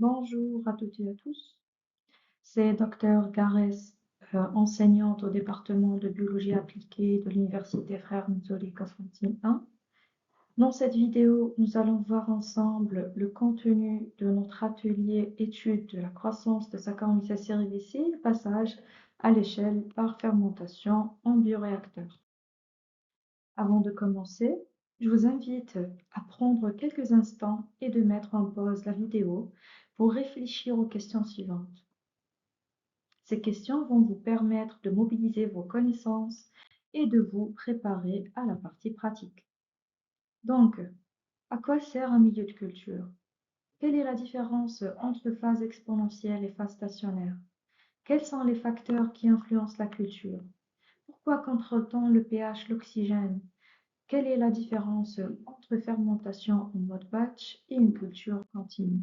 Bonjour à toutes et à tous. C'est Dr Garès, enseignante au département de biologie appliquée de l'Université Frères Musoli Constantin 1. Dans cette vidéo, nous allons voir ensemble le contenu de notre atelier étude de la croissance de Saccharomyces cerevisiae, passage à l'échelle par fermentation en bioréacteur. Avant de commencer, je vous invite à prendre quelques instants et de mettre en pause la vidéo pour réfléchir aux questions suivantes. Ces questions vont vous permettre de mobiliser vos connaissances et de vous préparer à la partie pratique. Donc, à quoi sert un milieu de culture? Quelle est la différence entre phase exponentielle et phase stationnaire? Quels sont les facteurs qui influencent la culture? Pourquoi contrôle-t-on le pH, l'oxygène? Quelle est la différence entre fermentation en mode batch et une culture continue?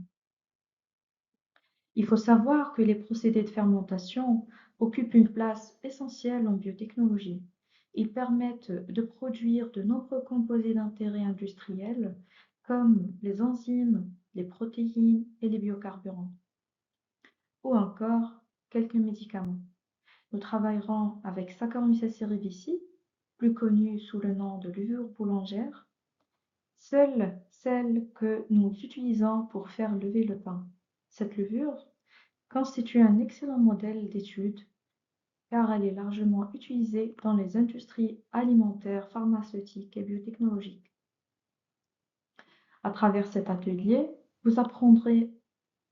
Il faut savoir que les procédés de fermentation occupent une place essentielle en biotechnologie. Ils permettent de produire de nombreux composés d'intérêt industriel comme les enzymes, les protéines et les biocarburants, ou encore quelques médicaments. Nous travaillerons avec Saccharomyces cerevisiae, plus connue sous le nom de levure boulangère, seule celle que nous utilisons pour faire lever le pain. Cette levure constitue un excellent modèle d'étude car elle est largement utilisée dans les industries alimentaires, pharmaceutiques et biotechnologiques. À travers cet atelier, vous apprendrez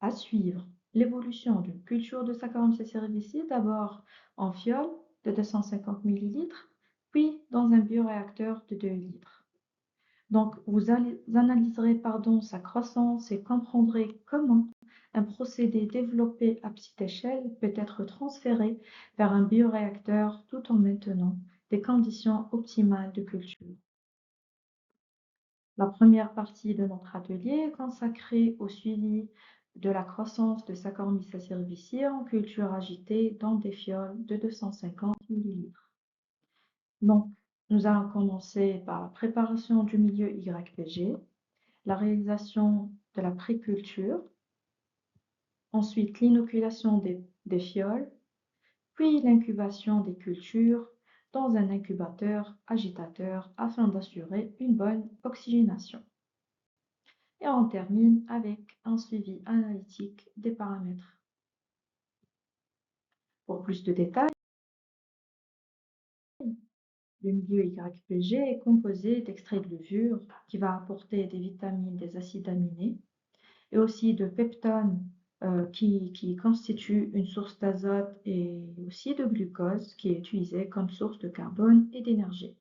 à suivre l'évolution d'une culture de Saccharomyces cerevisiae, d'abord en fiole de 250 ml, puis dans un bioréacteur de 2 litres. Donc, vous analyserez sa croissance et comprendrez comment un procédé développé à petite échelle peut être transféré vers un bioréacteur tout en maintenant des conditions optimales de culture. La première partie de notre atelier est consacrée au suivi de la croissance de Saccharomyces cerevisiae en culture agitée dans des fioles de 250 ml. Donc, nous allons commencer par la préparation du milieu YPG, la réalisation de la préculture, ensuite l'inoculation des fioles, puis l'incubation des cultures dans un incubateur agitateur afin d'assurer une bonne oxygénation. Et on termine avec un suivi analytique des paramètres. Pour plus de détails, le milieu YPG est composé d'extraits de levure qui va apporter des vitamines, des acides aminés, et aussi de peptones qui constituent une source d'azote et aussi de glucose qui est utilisé comme source de carbone et d'énergie.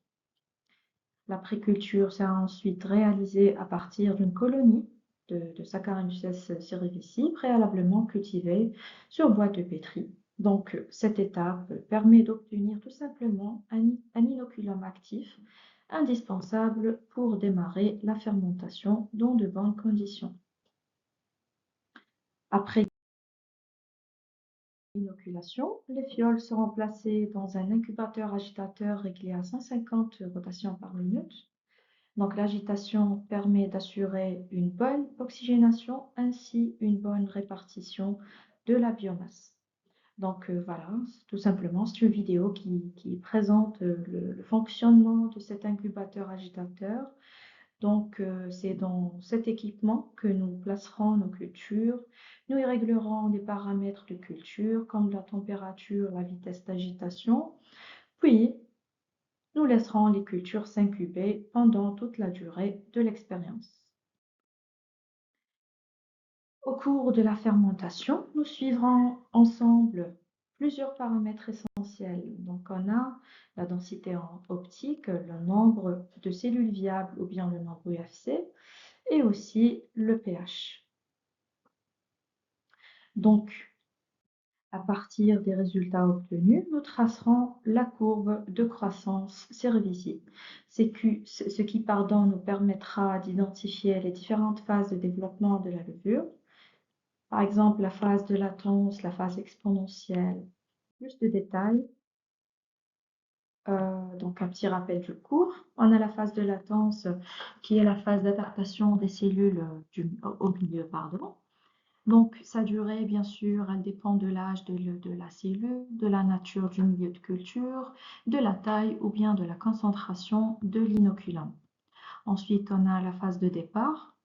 La préculture sera ensuite réalisée à partir d'une colonie de Saccharomyces cerevisiae préalablement cultivée sur boîte de pétri. Donc, cette étape permet d'obtenir tout simplement un inoculum actif indispensable pour démarrer la fermentation dans de bonnes conditions. Après l'inoculation, les fioles seront placées dans un incubateur agitateur réglé à 150 rotations par minute. Donc l'agitation permet d'assurer une bonne oxygénation ainsi une bonne répartition de la biomasse. Donc voilà, tout simplement, c'est une vidéo qui présente le fonctionnement de cet incubateur agitateur. Donc, c'est dans cet équipement que nous placerons nos cultures. Nous y réglerons des paramètres de culture comme la température, la vitesse d'agitation. Puis, nous laisserons les cultures s'incuber pendant toute la durée de l'expérience. Au cours de la fermentation, nous suivrons ensemble plusieurs paramètres essentiels. Donc, on a la densité optique, le nombre de cellules viables ou bien le nombre UFC, et aussi le pH. Donc, à partir des résultats obtenus, nous tracerons la courbe de croissance cerevisiae, ce qui nous permettra d'identifier les différentes phases de développement de la levure, par exemple la phase de latence, la phase exponentielle. Plus de détails, donc un petit rappel du cours. On a la phase de latence qui est la phase d'adaptation des cellules au milieu, pardon. Donc, sa durée, bien sûr, elle dépend de l'âge de la cellule, de la nature du milieu de culture, de la taille ou bien de la concentration de l'inoculum. Ensuite, on a la phase de départ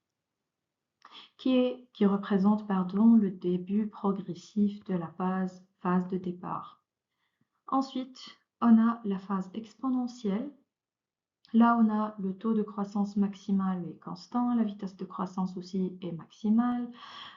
qui représente, pardon, le début progressif de la phase de départ. Ensuite, on a la phase exponentielle. Là, on a le taux de croissance maximal est constant, la vitesse de croissance aussi est maximale.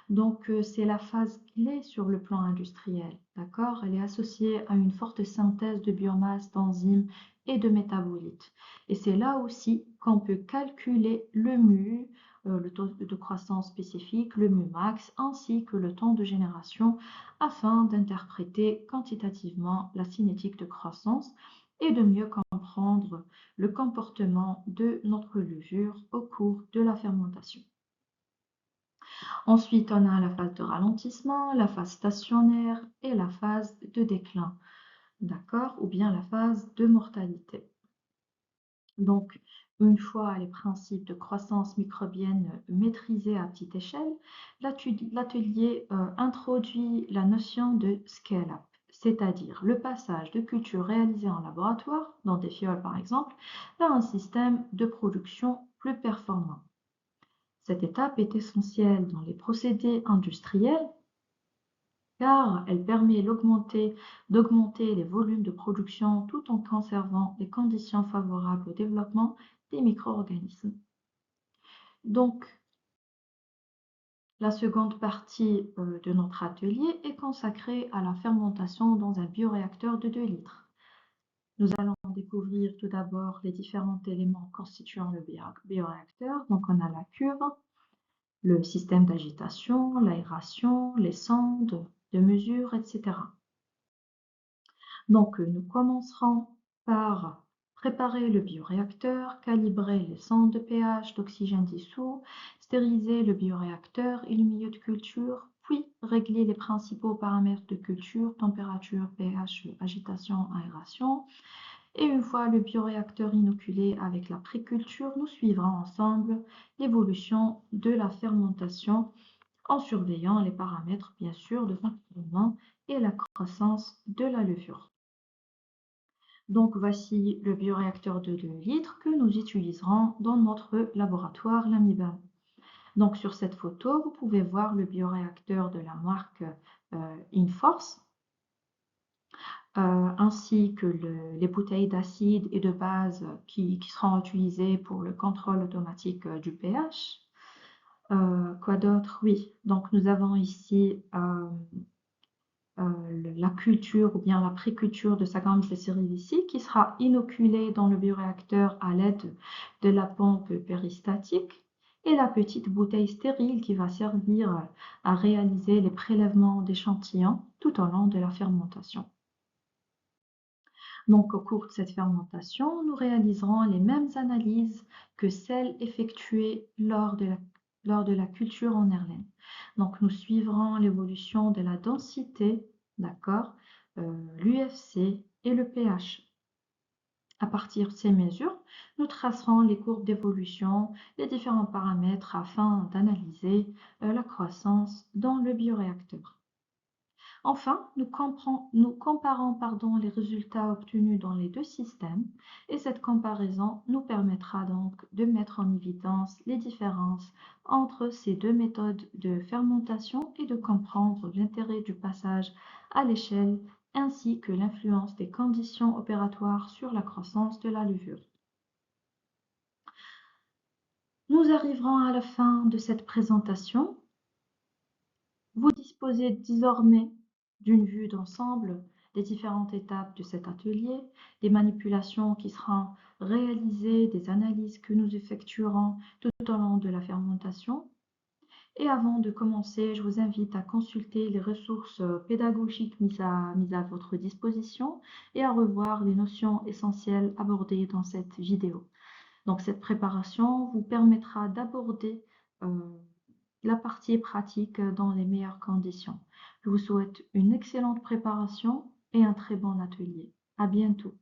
Donc, c'est la phase clé sur le plan industriel, d'accord? Elle est associée à une forte synthèse de biomasse, d'enzymes et de métabolites. Et c'est là aussi qu'on peut calculer le mu, le taux de croissance spécifique, le mu max, ainsi que le temps de génération, afin d'interpréter quantitativement la cinétique de croissance et de mieux comprendre le comportement de notre levure au cours de la fermentation. Ensuite, on a la phase de ralentissement, la phase stationnaire et la phase de déclin, d'accord? Ou bien la phase de mortalité. Donc, une fois les principes de croissance microbienne maîtrisés à petite échelle, l'atelier introduit la notion de scale-up, c'est-à-dire le passage de cultures réalisées en laboratoire, dans des fioles par exemple, vers un système de production plus performant. Cette étape est essentielle dans les procédés industriels car elle permet d'augmenter les volumes de production tout en conservant les conditions favorables au développement des micro-organismes. Donc, la seconde partie de notre atelier est consacrée à la fermentation dans un bioréacteur de 2 litres. Nous allons découvrir tout d'abord les différents éléments constituant le bioréacteur. Donc, on a la cuve, le système d'agitation, l'aération, les sondes de mesure, etc. Donc, nous commencerons par préparer le bioréacteur, calibrer les sondes de pH, d'oxygène dissous, stériliser le bioréacteur et le milieu de culture, puis régler les principaux paramètres de culture, température, pH, agitation, aération. Et une fois le bioréacteur inoculé avec la préculture, nous suivrons ensemble l'évolution de la fermentation en surveillant les paramètres, bien sûr, de fonctionnement et la croissance de la levure. Donc voici le bioréacteur de 2 litres que nous utiliserons dans notre laboratoire Lamibam. Donc sur cette photo, vous pouvez voir le bioréacteur de la marque Inforce, ainsi que les bouteilles d'acide et de base qui seront utilisées pour le contrôle automatique du pH. Quoi d'autre? Oui, donc nous avons ici la culture ou bien la préculture de Saccharomyces cerevisiae qui sera inoculée dans le bioréacteur à l'aide de la pompe péristatique et la petite bouteille stérile qui va servir à réaliser les prélèvements d'échantillons tout au long de la fermentation. Donc, au cours de cette fermentation, nous réaliserons les mêmes analyses que celles effectuées lors de la culture en Erlen. Donc, nous suivrons l'évolution de la densité, d'accord, l'UFC et le pH. À partir de ces mesures, nous tracerons les courbes d'évolution des différents paramètres afin d'analyser la croissance dans le bioréacteur. Enfin, nous comparons les résultats obtenus dans les deux systèmes et cette comparaison nous permettra donc de mettre en évidence les différences entre ces deux méthodes de fermentation et de comprendre l'intérêt du passage à l'échelle ainsi que l'influence des conditions opératoires sur la croissance de la levure. Nous arriverons à la fin de cette présentation. Vous disposez désormais d'une vue d'ensemble des différentes étapes de cet atelier, des manipulations qui seront réalisées, des analyses que nous effectuerons tout au long de la fermentation. Et avant de commencer, je vous invite à consulter les ressources pédagogiques mises à votre disposition et à revoir les notions essentielles abordées dans cette vidéo. Donc cette préparation vous permettra d'aborder la partie pratique dans les meilleures conditions. Je vous souhaite une excellente préparation et un très bon atelier. À bientôt.